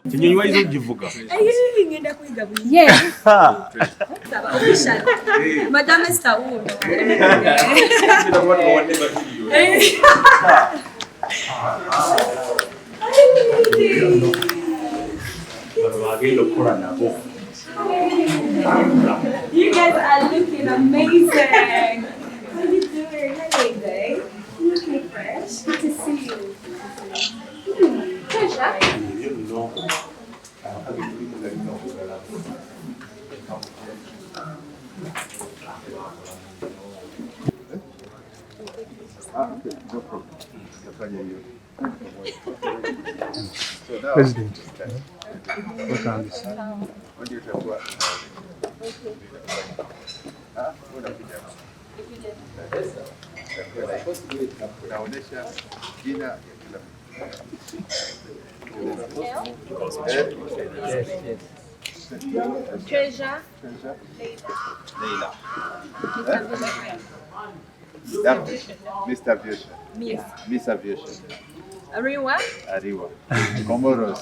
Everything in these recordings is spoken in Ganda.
Kinyonyi waizo jivuga. Ngenda kuiga buli. Yes. Saba official. Madam Esther uno. You guys are looking amazing. How are you doing? Hey, babe. Looking fresh. Good to see you. Treasure. No problem. President. Treasure. Leila. Mr. Aviation. Miss Aviation. Ariwa. Ariwa. Comoros.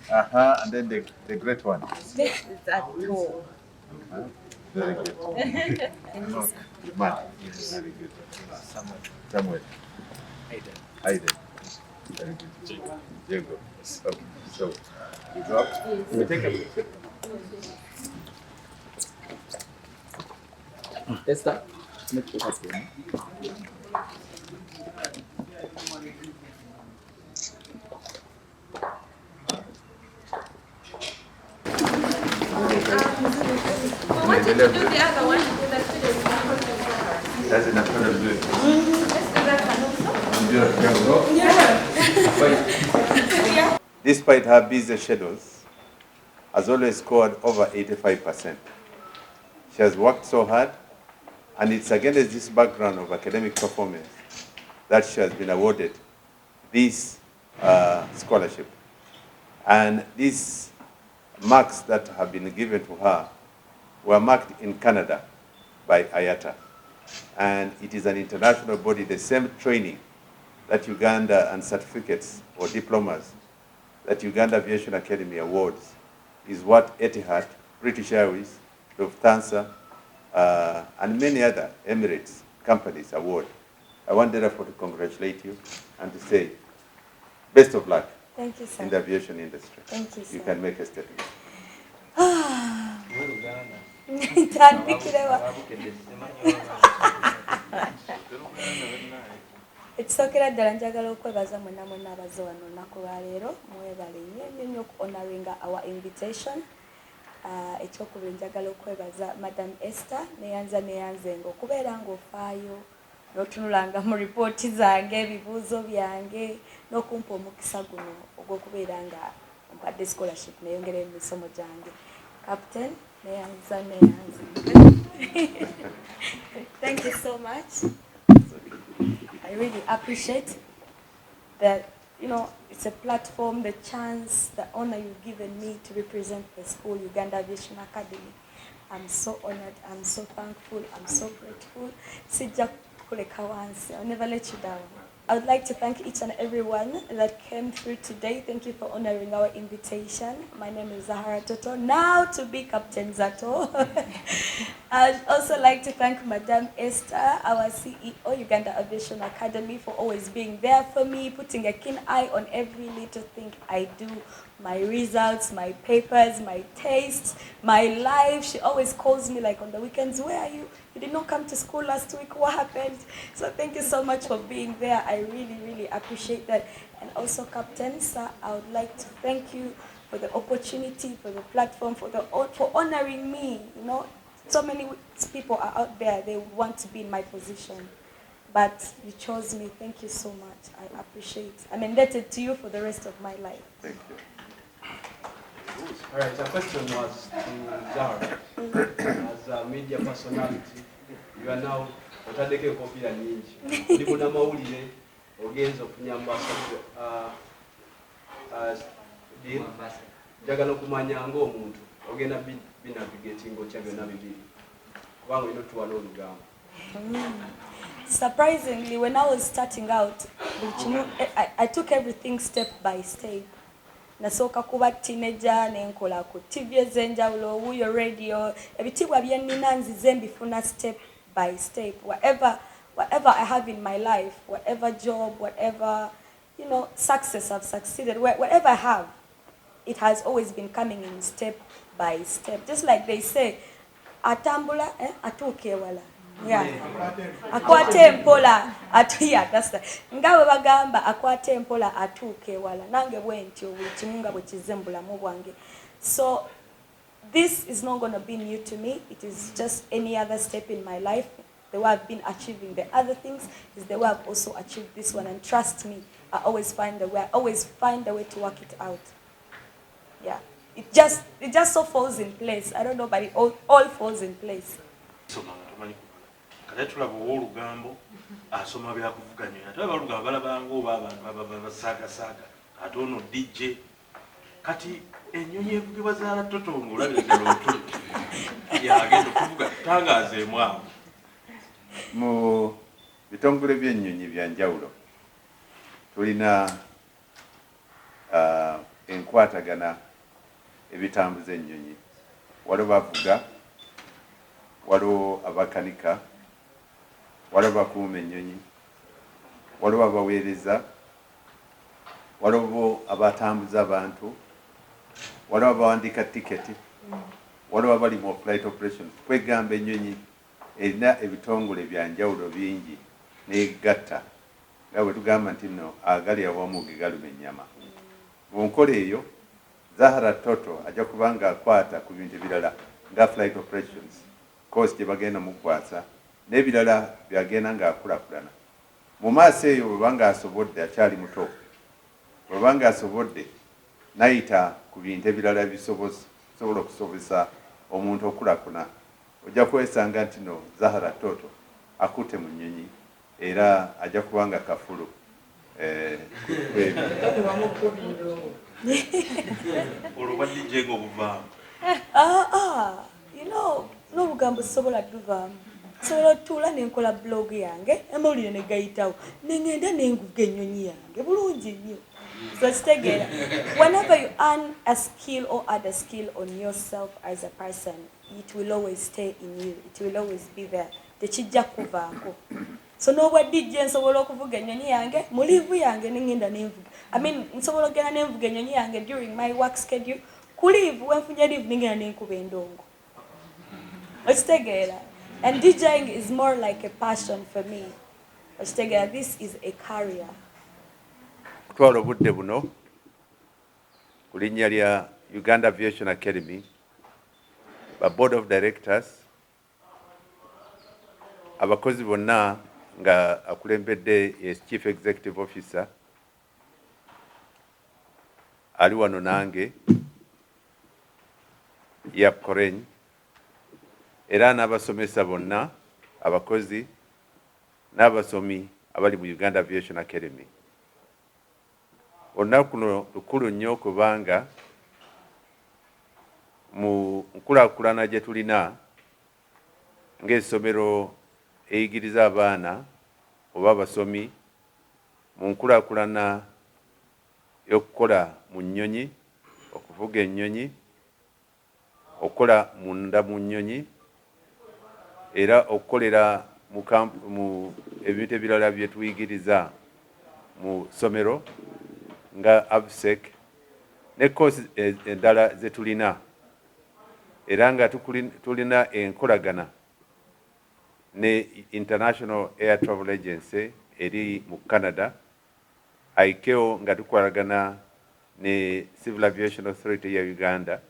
And then the great one. Zato. Very good. Man. Very good. Samuel. Aiden. Very good. Diego. Okay. So, you go up. We take a look. Esther. What did you do the other one? That's enough for the blue. Despite her busy schedules, has always scored over 85%. She has worked so hard, and it's against this background of academic performance that she has been awarded this scholarship. And these marks that have been given to her were marked in Canada by IATA. And it is an international body, the same training that Uganda and certificates or diplomas that Uganda Aviation Academy awards is what Etihad, British Airways, Lufthansa, and many other Emirates companies award. I want therefore to congratulate you and to say best of luck. Thank you, sir. In the aviation industry. Thank you, sir. You can make a statement. Ekisokera ddala njagala okwebaza mwenna mwenna abaze wano olunaku lwa leero mwebale nnyo honoring our invitation. Ekyokubiri njagala okwebaza Madam Esther neyanze ng'okubeera ng'ofaayo n'otunulanga mu ripooti zange ebibuuzo byange n'okumpa omukisa guno ogw'okubeera nga mpadde scholarship neyongera emisomo gyange. Captain neyanze. Thank you so much. I really appreciate that, it's a platform, the chance, the honor you've given me to represent the school, Uganda Aviation Academy. I'm so honored, I'm so thankful, I'm so grateful. Sijja kuleka wansi, I'll never let you down. I would like to thank each and everyone that came through today. Thank you for honoring our invitation. My name is Zahara Toto, now to be Captain Zato. I'd also like to thank Madam Esther, our CEO, Uganda Aviation Academy, for always being there for me, putting a keen eye on every little thing I do, my results, my papers, my tastes, my life. She always calls me like on the weekends, where are you? You did not come to school last week, what happened? So thank you so much for being there. I really, really appreciate that. And also Captain, sir, I would like to thank you for the opportunity, for the platform, for honoring me. So many people are out there, they want to be in my position. But you chose me. Thank you so much. I appreciate it. I'm indebted to you for the rest of my life. Thank you. All right, the question was to Zahara. As a media personality, you are now otadeke kopira nyingi. Ndipo na mawulire ogenza okunya ambassador deal jagala okumanya ng'omuntu ogenda binavigating ocha byonna bibiri kubanga ino tuwala olugamba. surprisingly, when I was starting out, I took everything step by step. Nasoka kuba teenager nenkola ku TV ezenjawulo, wuyo radio, ebitibwa byenina nzize mbifuna step by step. Whatever I have in my life, whatever job, whatever, success I've succeeded, whatever I have, it has always been coming in step by step. Just like they say, atambula atuuke wala. Yeah. Akwate mpola atuya, that's the. Ngawe bagamba akwate mpola atuuke wala. Nange bwentyo wichimunga bwechizembula mu bwange. So this is not going to be new to me. It is just any other step in my life. The way I've been achieving the other things is the way I've also achieved this one. And trust me, I always find a way. I always find a way to work it out. Yeah. It just so falls in place. I don't know, but it all falls in place. Katulaba olugambo asoma bya kuvuganya ate abalugambo balabanga oba abantu basaagasaaga ate ono DJ kati ennyonyi evugibwa Zahara Toto ng'olabira otulo yagenda okuvuga tangaazeemu awo mu bitongole by'ennyonyi bya njawulo tulina enkwatagana ebitambuza ennyonyi waliwo bavuga waliwo abakanika waliwo bakuuma ennyonyi waliwo abaweereza waliwo abatambuza abantu waliwo abawandiika tiketi waliwo abali mu flight operations kwegamba ennyonyi erina ebitongole bya njawulo bingi n'egatta nga bwe tugamba nti nno agali awamu ge galuma ennyama mu nkola eyo Zahara Toto ajja kubanga akwata ku bintu ebirala nga flight operations course gye bagenda mukwasa n'ebirala byagenda ng'akulakulana mu maaso eyo bwebanga asobodde akyali muto bwebanga asobodde nayita ku bintu ebirala bisobola okusobozesa omuntu okulakuna ojja kwesanga nti no Zahara Toto akutte mu nnyonyi era ajja kubanga kafulu olwo DJ ng'obuvaamu n'obugambo sobola tuvaamu sobola tuula nenkola blog yange amawulire ne gayitawo nengenda nenguga ennyonyi yange bulungi nnyo so kitegeera whenever you earn a skill or add a skill on yourself as a person it will always stay in you, it will always be there, tekijja kuvaako. So n'obwa DJ nsobola okuvuga ennyonyi yange mu live yange nengenda nenvuga. I mean nsobola okugenda nenvuga ennyonyi yange during my work schedule ku live wenfunye live nengenda nenkuba endongo. Okitegeera. And DJing is more like a passion for me. Okitegeera, this is a career. Kutwala obudde buno ku linnya lya Uganda Aviation Academy ba board of directors abakozi bonna nga akulembedde yes chief executive officer ali wano nange ya Koreny era n'abasomesa bonna abakozi n'abasomi abali mu Uganda Aviation Academy. Olunaku luno lukulu nnyo kubanga mu nkulaakulana gye tulina ng'essomero eyigiriza abaana oba abasomi mu nkulaakulana y'okukola mu nnyonyi, okuvuga ennyonyi, okukola munda mu nnyonyi, era okukolera mu ebintu ebirala bye tuyigiriza mu ssomero nga AVSEC ne course endala ze tulina era nga tulina enkolagana ne International Air Travel Agency eri mu Canada, ICAO nga tukolagana ne Civil Aviation Authority ya Uganda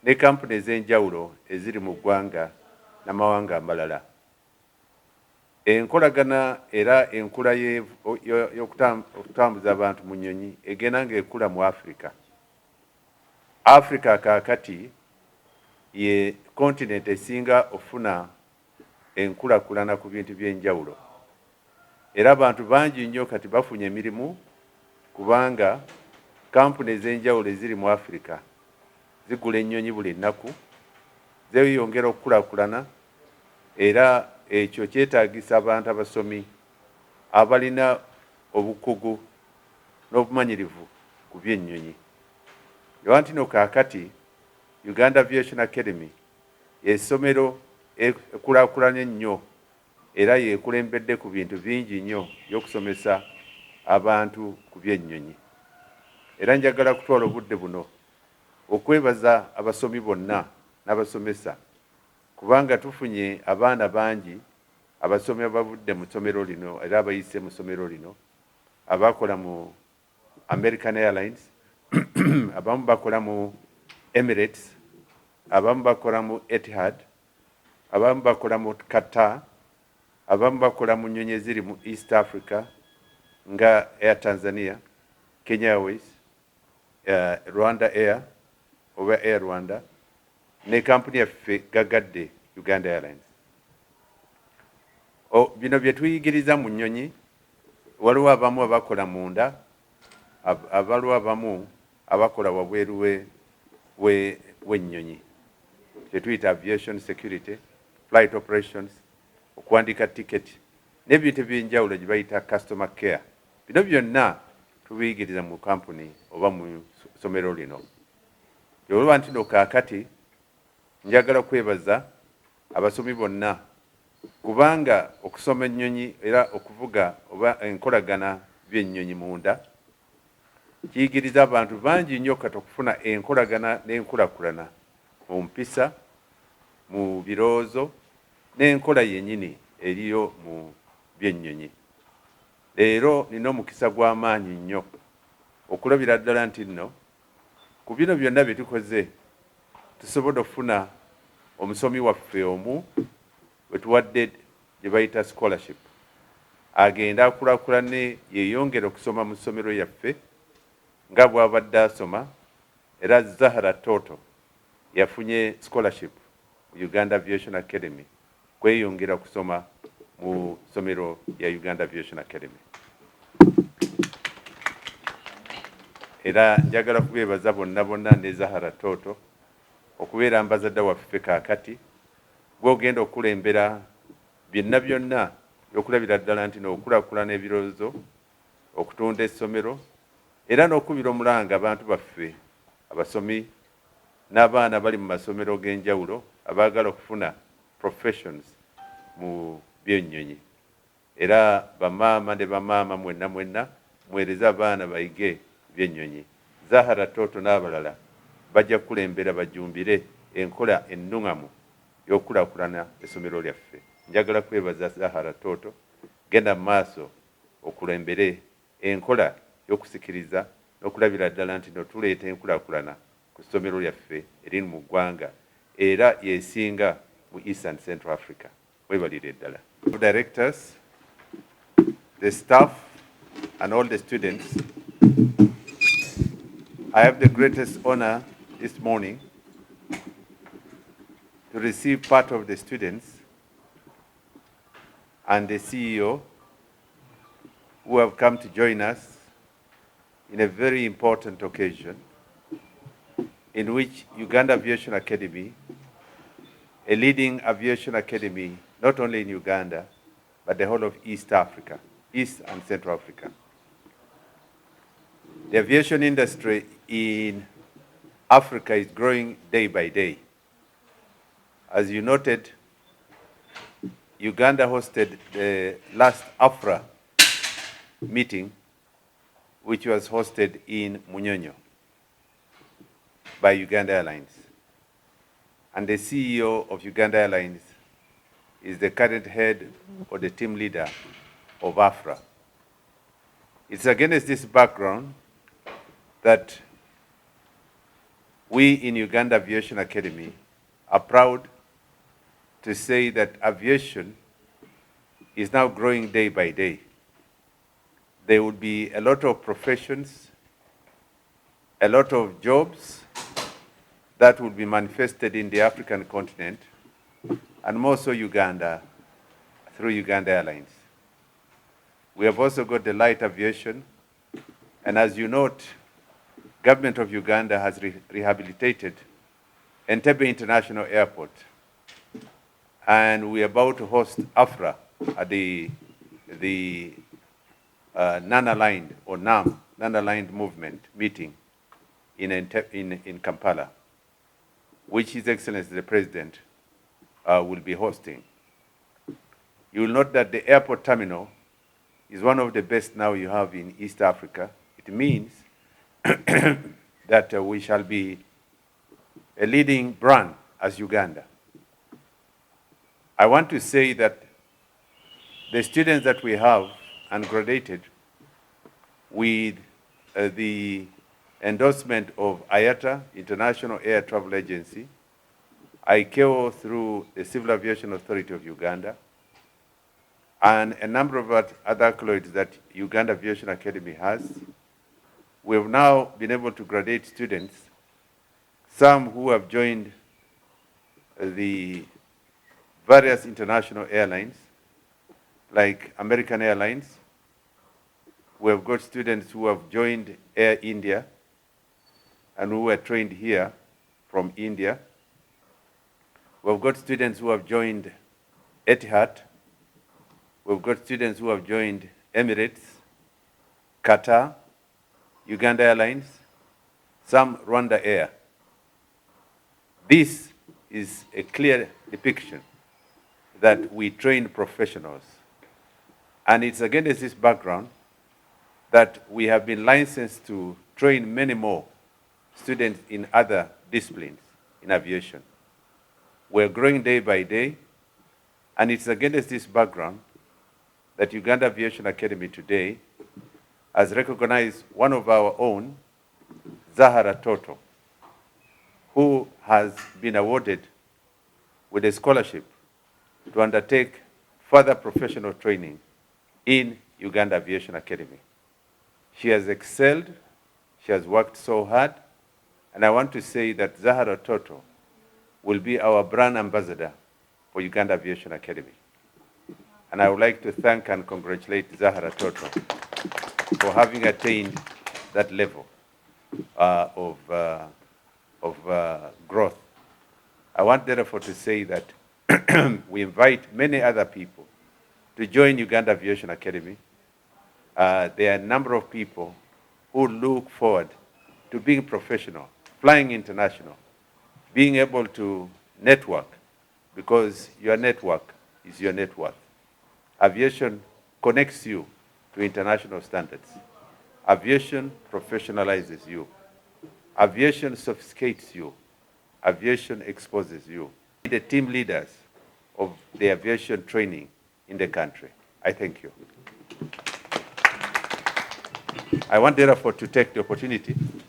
ne company ez'enjawulo eziri mu ggwanga n'amawanga amalala. Enkolagana era enkula y'okutambuza abantu mu nnyonyi egenda ng'ekula mu Africa. Africa kaakati ye continent esinga ofuna enkulakulana ku bintu by'enjawulo. Era abantu bangi nnyo kati bafunye emirimu kubanga kampuni ez'enjawulo eziri mu Africa zigula ennyonyi buli nnaku, zeeyongera okukulakulana era ekyo kyetaagisa abantu abasomi abalina obukugu n'obumanyirivu ku by'ennyonyi. Lwanti no kaakati Uganda Aviation Academy essomero ekulaakulanye ennyo era yeekulembedde ku bintu bingi nnyo by'okusomesa abantu ku by'ennyonyi. Era njagala kutwala obudde buno okwebaza abasomi bonna n'abasomesa kubanga tufunye abaana bangi abasomi abavudde mu ssomero lino era abayise mu ssomero lino abakola mu American Airlines, abamu bakola mu Emirates, abamu bakola mu Etihad, abamu bakola mu Qatar, abamu bakola mu nnyonyi eziri mu East Africa nga Air Tanzania, Kenya Airways, Rwanda Air oba Air Rwanda ne kampuni yaffe gagadde Uganda Airlines. Bino bye tuyigiriza mu nnyonyi waliwo abamu abakola munda, abaliwo abamu abakola wabweru w'ennyonyi kye tuyita aviation security, flight operations, okuwandiika tiketi n'ebintu eby'enjawulo gye bayita customer care. Bino byonna tubiyigiriza mu kampuni oba mu ssomero lino. Olwa nti no kaakati njagala kwebaza abasomi bonna kubanga okusoma ennyonyi era okuvuga oba enkolagana by'ennyonyi munda kiyigiriza abantu bangi nnyo kati okufuna enkolagana n'enkulakulana mu mpisa, mu birowoozo n'enkola yennyini eriyo mu by'ennyonyi. Leero nina omukisa gw'amaanyi nnyo okulabira ddala nti nno ku bino byonna bye tukoze tusobola okufuna omusomi waffe omu we tuwadde gye bayita scholarship agenda akulakulane yeeyongera okusoma mu ssomero yaffe nga bw'abadde asoma. Era Zahara Toto yafunye scholarship mu Uganda Aviation Academy kweyongera okusoma mu ssomero ya Uganda Aviation Academy. Era njagala kubeebaza bonna ne Zahara Toto okubeera ambazadda waffe kaakati gw'ogenda okulembera byonna okulabira ddala nti n'okulaakulana ebirowoozo, okutunda essomero era n'okubira omulanga abantu baffe abasomi n'abaana bali mu masomero g'enjawulo abaagala okufuna professions mu by'ennyonyi. Era bamaama ne bamaama mwenna mwereze abaana bayige by'ennyonyi. Zahara Toto n'abalala bajja kulembera bajumbire enkola ennuŋŋamu y'okulaakulana essomero lyaffe. Njagala kwebaza Zahara Toto, genda mu maaso okulembere enkola y'okusikiriza n'okulabira ddala nti tuleeta enkulaakulana ku ssomero lyaffe eriri mu ggwanga era yeesinga mu East and Central Africa. Webalire ddala. The directors, the staff and all the students, I have the greatest honor this morning to receive part of the students and the CEO who have come to join us in a very important occasion in which Uganda Aviation Academy, a leading aviation academy not only in Uganda, but the whole of East Africa, East and Central Africa. The aviation industry in Africa is growing day by day. As you noted, Uganda hosted the last AFRA meeting, which was hosted in Munyonyo by Uganda Airlines. And the CEO of Uganda Airlines is the current head or the team leader of AFRA. It's against this background that we in Uganda Aviation Academy are proud to say that aviation is now growing day by day. There will be a lot of professions, a lot of jobs that will be manifested in the African continent, and more so Uganda, through Uganda Airlines. We have also got the light aviation, and as you note, government of Uganda has rehabilitated Entebbe International Airport, and we're about to host AFRA at the non-aligned or NAM, non-aligned movement meeting in Kampala, which His Excellency the President will be hosting. You will note that the airport terminal is one of the best now you have in East Africa. It means that we shall be a leading brand as Uganda. I want to say that the students that we have and graduated with the endorsement of IATA, International Air Travel Agency, ICAO through the Civil Aviation Authority of Uganda, and a number of other accolades that Uganda Aviation Academy has. We have now been able to graduate students, some who have joined the various international airlines, like American Airlines. We have got students who have joined Air India and who were trained here from India. We've got students who have joined Etihad. We've got students who have joined Emirates, Qatar, Uganda Airlines, some Rwanda Air. This is a clear depiction that we train professionals. And it's against this background that we have been licensed to train many more students in other disciplines in aviation. We're growing day by day, and it's against this background that Uganda Aviation Academy today has recognized one of our own, Zahara Toto, who has been awarded with a scholarship to undertake further professional training in Uganda Aviation Academy. She has excelled, she has worked so hard, and I want to say that Zahara Toto will be our brand ambassador for Uganda Aviation Academy. And I would like to thank and congratulate Zahara Toto for having attained that level of growth. I want therefore to say that we invite many other people to join Uganda Aviation Academy. There are a number of people who look forward to being professional, flying international, being able to network, because your network is your net worth. Aviation connects you to international standards. Aviation professionalizes you. Aviation sophisticates you. Aviation exposes you. The team leaders of the aviation training in the country. I thank you. I want therefore to take the opportunity